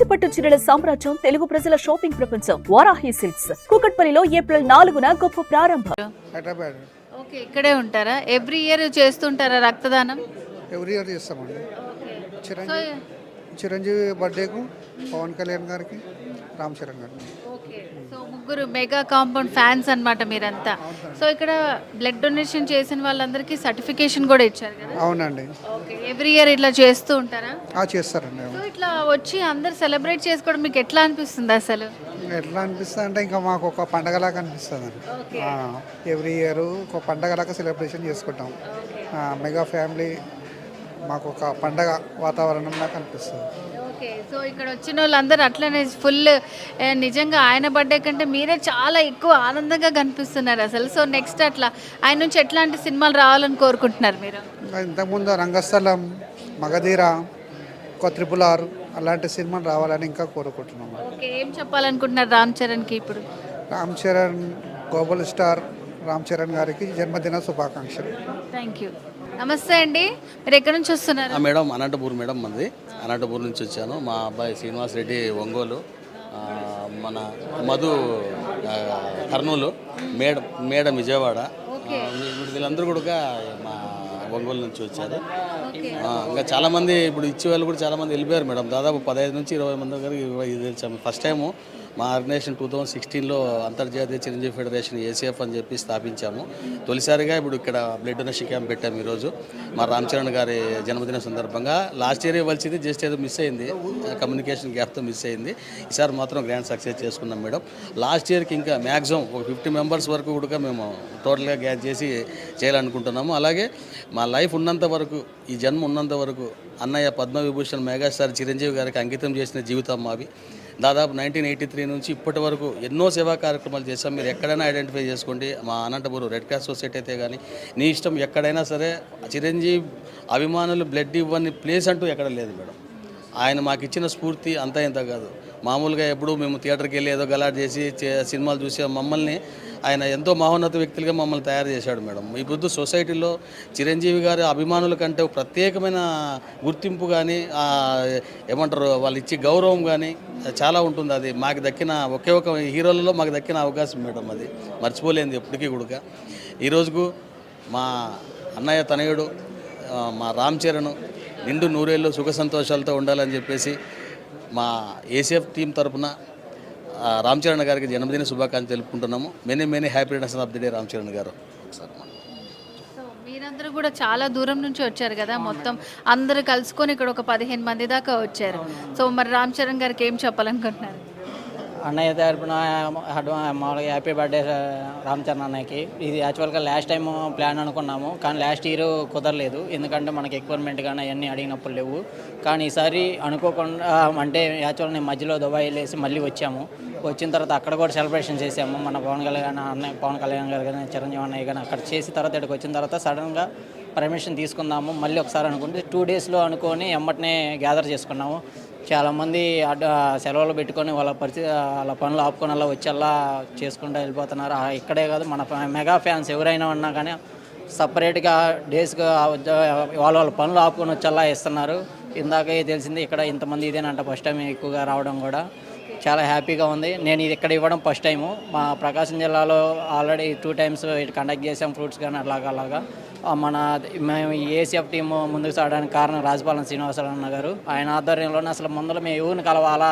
కంచిపట్టు చీరల సామ్రాజ్యం, తెలుగు ప్రజల షాపింగ్ ప్రపంచం వారాహి సిల్క్స్. కూకట్పల్లిలో ఏప్రిల్ 4న గొప్ప ప్రారంభం. హైదరాబాద్. ఓకే, ఇక్కడే ఉంటారా? ఎవ్రీ ఇయర్ చేస్తుంటారా రక్తదానం? ఎవ్రీ ఇయర్ చేస్తామండి. చిరంజీవి బర్త్డేకు, పవన్ కళ్యాణ్ గారికి, రామ్ చరణ్ గారికి. ఓకే, సో ముగ్గురు మెగా కాంపౌండ్ ఫ్యాన్స్ అన్నమాట మీరంతా. సో ఇక్కడ బ్లడ్ డొనేషన్ చేసిన వాళ్ళందరికీ సర్టిఫికేషన్ కూడా ఇచ్చారు కదా? అవునండి. ఓకే, ఎవ్రీ ఇయర్ ఇట్లా చేస్తూ ఉంటారా? చేస్తారండి. సో ఇట్లా వచ్చి అందరు సెలబ్రేట్ చేసుకోవడం మీకు ఎట్లా అనిపిస్తుంది అసలు? ఎట్లా అనిపిస్తుంది అంటే ఇంకా మాకు ఒక పండగలాగా అనిపిస్తుంది అండి. ఎవ్రీ ఇయర్ ఒక పండగలాగా సెలబ్రేషన్ చేసుకుంటాం. మెగా ఫ్యామిలీ మాకు ఒక పండగ వాతావరణం లాగా అనిపిస్తుంది. ఓకే, సో ఇక్కడ వచ్చిన వాళ్ళందరూ అట్లనే ఫుల్ నిజంగా ఆయన బర్త్డే కంటే మీరే చాలా ఎక్కువ ఆనందంగా కనిపిస్తున్నారు అసలు. సో నెక్స్ట్ అట్లా ఆయన నుంచి ఎట్లాంటి సినిమాలు రావాలని కోరుకుంటున్నారు మీరు? ఇంతకుముందు రంగస్థలం, మగధీర, ఒక ట్రిపుల్ ఆర్ అలాంటి సినిమాలు రావాలని ఇంకా కోరుకుంటున్నాము. ఓకే, ఏం చెప్పాలనుకుంటున్నారు రామ్ చరణ్కి ఇప్పుడు? రామ్ చరణ్ గ్లోబల్ స్టార్ రామ్ చరణ్ గారికి జన్మదిన శుభాకాంక్షలు. Thank you. నమస్తే అండి, మీరు ఎక్కడి నుంచి వస్తున్నారు? మేడం అనంతపూర్ మేడం, మంది అనంతపూర్ నుంచి వచ్చాను. మా అబ్బాయి శ్రీనివాస్ రెడ్డి ఒంగోలు, మన మధు కర్నూలు, మేడం విజయవాడ. వీళ్ళందరూ కూడా మా ఒంగోలు నుంచి వచ్చారు. ఇంకా చాలామంది ఇప్పుడు ఇచ్చే వాళ్ళు కూడా చాలామంది వెళ్ళిపోయారు మేడం. దాదాపు 15 నుంచి 20 మంది దగ్గరికి ఇది తెలిసాము. ఫస్ట్ టైము మా ఆర్గనైజేషన్ 2016లో అంతర్జాతీయ చిరంజీవి ఫెడరేషన్ ACF అని చెప్పి స్థాపించాము. తొలిసారిగా ఇప్పుడు ఇక్కడ బ్లడ్ డొనేషన్ క్యాంప్ పెట్టాము ఈరోజు మా రామ్ చరణ్ గారి జన్మదిన సందర్భంగా. లాస్ట్ ఇయర్ ఇవ్వాల్సింది జస్ట్ ఏదో మిస్ అయింది, కమ్యూనికేషన్ గ్యాప్తో మిస్ అయింది. ఈసారి మాత్రం గ్రాండ్ సక్సెస్ చేసుకున్నాం మేడం. లాస్ట్ ఇయర్కి ఇంకా మ్యాక్సిమం ఒక 50 మెంబర్స్ వరకు కూడా మేము టోటల్గా గ్యాదర్ చేసి చేయాలనుకుంటున్నాము. అలాగే మా లైఫ్ ఉన్నంత వరకు, ఈ జన్మ ఉన్నంత వరకు అన్నయ్య పద్మవిభూషణ్ మెగాస్టార్ చిరంజీవి గారికి అంకితం చేసిన జీవితం మావి. దాదాపు 1983 నుంచి ఇప్పటి వరకు ఎన్నో సేవా కార్యక్రమాలు చేస్తాం. మీరు ఎక్కడైనా ఐడెంటిఫై చేసుకోండి, మా అనంతపురం రెడ్ క్రాస్ సొసైటీ అయితే కానీ నీ ఇష్టం ఎక్కడైనా సరే చిరంజీవి అభిమానులు బ్లడ్ ఇవ్వని ప్లేస్ అంటూ ఎక్కడ లేదు మేడం. ఆయన మాకు ఇచ్చిన స్ఫూర్తి అంతా ఇంత కాదు. మామూలుగా ఎప్పుడు మేము థియేటర్కి వెళ్ళి ఏదో గలాట్ చేసి సినిమాలు చూసే మమ్మల్ని ఆయన ఎంతో మహోన్నత వ్యక్తులుగా మమ్మల్ని తయారు చేశాడు మేడం. ఈ పొద్దు సొసైటీలో చిరంజీవి గారి అభిమానుల కంటే ప్రత్యేకమైన గుర్తింపు కానీ ఏమంటారు వాళ్ళు ఇచ్చే గౌరవం కానీ చాలా ఉంటుంది. అది మాకు దక్కిన ఒకే ఒక హీరోలలో మాకు దక్కిన అవకాశం మేడం. అది మర్చిపోలేంది ఎప్పటికీ కూడా. ఈరోజుకు మా అన్నయ్య తనయుడు మా రామ్ చరణ్ నిండు నూరేళ్ళు సుఖ సంతోషాలతో ఉండాలని చెప్పేసి మా ACF టీం తరఫున రామ్ చరణ్ గారికి జన్మదిన శుభాకాంక్షలు తెలుపుకుంటున్నాము. Many happy returns of the day Ram Charan గారు. సో మీరందరూ కూడా చాలా దూరం నుంచి వచ్చారు కదా, మొత్తం అందరూ కలుసుకొని ఇక్కడ ఒక 15 మంది దాకా వచ్చారు. సో మరి రామ్ చరణ్ గారికి ఏం చెప్పాలనుకుంటున్నారు? అన్నయ్య తరపున మామూలుగా హ్యాపీ బర్త్డే రామ్ చరణ్ అన్నయ్యకి. ఇది యాక్చువల్గా లాస్ట్ టైం ప్లాన్ అనుకున్నాము, కానీ లాస్ట్ ఇయర్ కుదరలేదు. ఎందుకంటే మనకి ఎక్విప్మెంట్ కానీ అవన్నీ అడిగినప్పుడు లేవు. కానీ ఈసారి అనుకోకుండా, అంటే యాక్చువల్గా నేను మధ్యలో దుబాయ్ వెళ్ళేసి మళ్ళీ వచ్చాము. వచ్చిన తర్వాత అక్కడ కూడా సెలబ్రేషన్ చేసాము. మన పవన్ కళ్యాణ్ గారు కానీ చిరంజీవి అన్నయ్య కానీ అక్కడ చేసిన తర్వాత ఇక్కడికి వచ్చిన తర్వాత సడన్గా పర్మిషన్ తీసుకుందాము మళ్ళీ ఒకసారి అనుకుంటే 2 డేస్లో అనుకొని ఎమ్మటనే గ్యాదర్ చేసుకున్నాము. చాలామంది సెలవులు పెట్టుకొని వాళ్ళ వాళ్ళ పనులు ఆపుకొని అలా వచ్చేలా చేసుకుంటూ వెళ్ళిపోతున్నారు. ఇక్కడే కాదు, మన మెగా ఫ్యాన్స్ ఎవరైనా ఉన్నా కానీ సపరేట్గా డేస్గా వాళ్ళ పనులు ఆపుకొని వచ్చేలా ఇస్తున్నారు. ఇందాకే తెలిసింది ఇక్కడ ఇంతమంది ఇదేనంట ఫస్ట్ టైం ఎక్కువగా రావడం కూడా చాలా హ్యాపీగా ఉంది. నేను ఇది ఇక్కడ ఇవ్వడం ఫస్ట్ టైము. మా ప్రకాశం జిల్లాలో ఆల్రెడీ 2 టైమ్స్ ఇటు కండక్ట్ చేసాం, ఫ్రూట్స్ కానీ అలాగా. మేము ACF టీము ముందుకు సాగడానికి కారణం రాజపాలెం శ్రీనివాసరావు గారు. ఆయన ఆధ్వర్యంలోనే అసలు ముందర మేము ఎవరిని కలవాలా,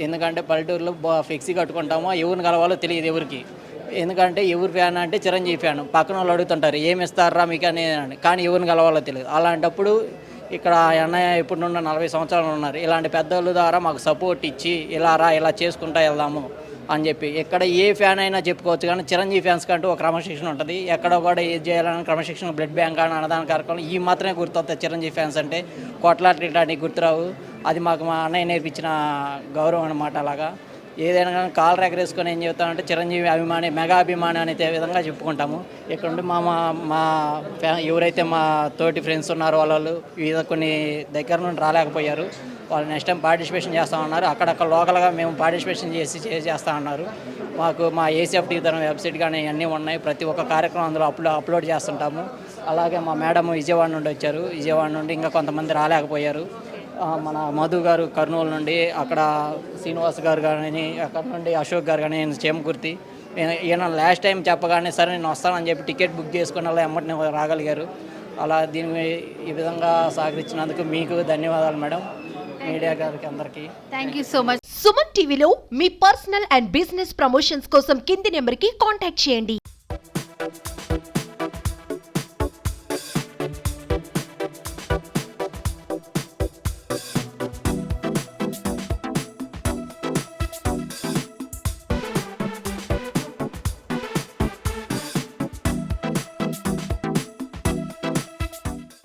ఎందుకంటే పల్లెటూరులో ఫ్లెక్సీ కట్టుకుంటామో ఎవరిని కలవాలో తెలియదు ఎవరికి. ఎందుకంటే ఎవరు ఫ్యాన్ అంటే చిరంజీవి ఫ్యాన్, పక్కన వాళ్ళు అడుగుతుంటారు ఏమి ఇస్తారా మీకు అని, కానీ ఎవరిని కలవాలో తెలియదు. అలాంటప్పుడు ఇక్కడ అన్నయ్య ఇప్పుడు నుండి 40 సంవత్సరాలు ఉన్నారు. ఇలాంటి పెద్దోళ్ళ ద్వారా మాకు సపోర్ట్ ఇచ్చి ఇలా చేసుకుంటూ వెళ్దాము అని చెప్పి ఎక్కడ ఏ ఫ్యాన్ అయినా చెప్పుకోవచ్చు. కానీ చిరంజీవి ఫ్యాన్స్ కంటూ ఒక క్రమశిక్షణ ఉంటుంది. ఎక్కడ కూడా ఏది చేయాలని క్రమశిక్షణ, బ్లడ్ బ్యాంక్ అని అన్నదాన కార్యక్రమం ఈ మాత్రమే గుర్తొస్తాయి. చిరంజీవి ఫ్యాన్స్ అంటే కొట్లాటలాంటి గుర్తురావు. అది మాకు మా అన్నయ్య నేర్పించిన గౌరవం అన్నమాట. అలాగా ఏదైనా కానీ కాలు ఎగరేసుకొని ఏం చెప్తామంటే చిరంజీవి అభిమాని, మెగా అభిమాని అనే విధంగా చెప్పుకుంటాము. ఇక్కడ ఉండి మా ఎవరైతే మా తోటి ఫ్రెండ్స్ ఉన్నారో వాళ్ళు కొన్ని దగ్గర నుండి రాలేకపోయారు, వాళ్ళు నెక్స్ట్ టైం పార్టిసిపేషన్ చేస్తామన్నారు. అక్కడక్కడ లోకల్గా మేము పార్టిసిపేషన్ చేస్తూ ఉన్నారు. మాకు మా ACF తన వెబ్సైట్ కానీ అన్నీ ఉన్నాయి. ప్రతి ఒక్క కార్యక్రమం అందులో అప్లోడ్ చేస్తుంటాము. అలాగే మా మేడం విజయవాడ నుండి వచ్చారు. విజయవాడ నుండి ఇంకా కొంతమంది రాలేకపోయారు. మన మధు గారు కర్నూలు నుండి, అక్కడ శ్రీనివాస్ గారు కానీ, అక్కడ నుండి అశోక్ గారు కానీ, చేమకుర్తి. ఈయన లాస్ట్ టైం చెప్పగానే సరే నేను వస్తానని చెప్పి టికెట్ బుక్ చేసుకుని అలా ఎమ్మటిని రాగలిగారు. అలా దీన్ని ఈ విధంగా సహకరించినందుకు మీకు ధన్యవాదాలు మేడం, మీడియా గారికి అందరికీ. Thank you so much. Suman టీవీలో మీ పర్సనల్ అండ్ బిజినెస్ ప్రమోషన్స్ కోసం కింది నెంబర్కి కాంటాక్ట్ చేయండి.